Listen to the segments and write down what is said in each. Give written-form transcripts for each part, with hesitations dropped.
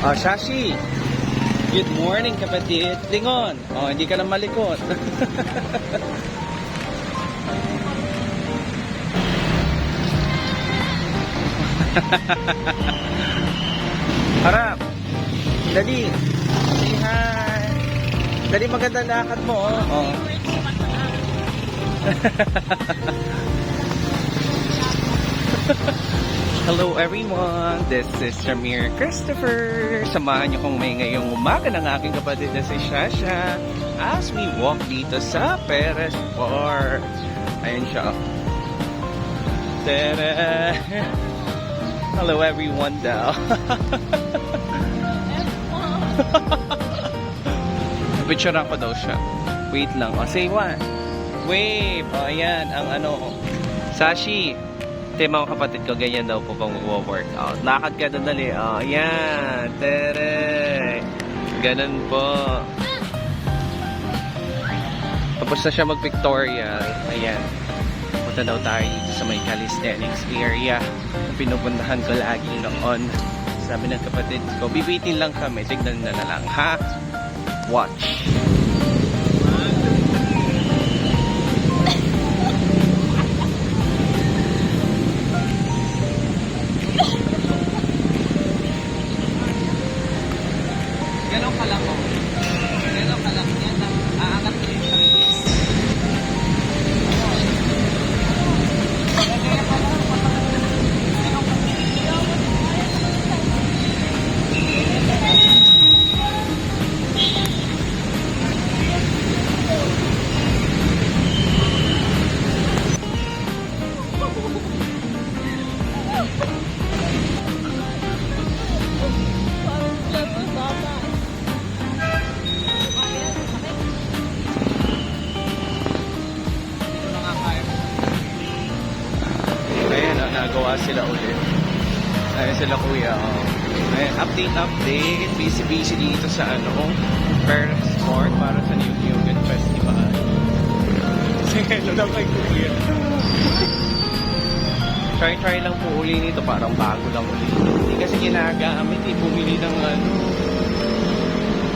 Oh, Shashi. Good morning, kapatid. Lingon. Oh, hindi ka na malikot. Harap. Dali. Say hi. Dali, magandang lakad mo, oh. Oh. Hello everyone, this is Ramir Christopher. Samahan niyo kung may ngayong umaga ng aking kapatid na si Shasha as we walk dito sa Perez Park. Ayan siya. Tada! Hello everyone daw. Picturean ko daw siya. Wait lang. O, say what? Wave. O, ayan. Ang ano. Sashi. Ito yung mga kapatid ko. Ganyan daw po pang mag-workout. Lakad ka doon dali. O, ayan. Tere. Ganun po. Tapos na siya mag-pictorial. Ayan. Punta daw tayo dito sa may calisthenics area. Pinupuntahan ko lagi noon. Sabi ng kapatid ko, bibitin lang kami. Tignan na lang, ha? Watch. Ganun ka lang, oh. Ganun ka lang. Yan lang. Aangat ko yung sarili. Nagawa sila ulit. Ayun sila kuya. Oh. Ayun, update. Busy dito sa Perez Park para sa New Yogurt Festival. Say hello lang kay kuya. Try lang po uli nito. Parang bago lang uli. Hindi kasi ginagamit. Bumili ng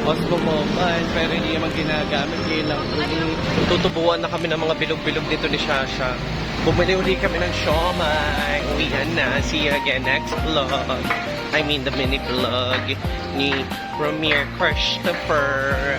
Osmo Mobile. Pero hindi naman ginagamit. Kaya lang uli. Tutubuan na kami ng mga bilog-bilog dito ni Shasha. Bumili uli kami ng siomay. Uwihan na. See you again next vlog. I mean the mini vlog ni Ramir Christopher.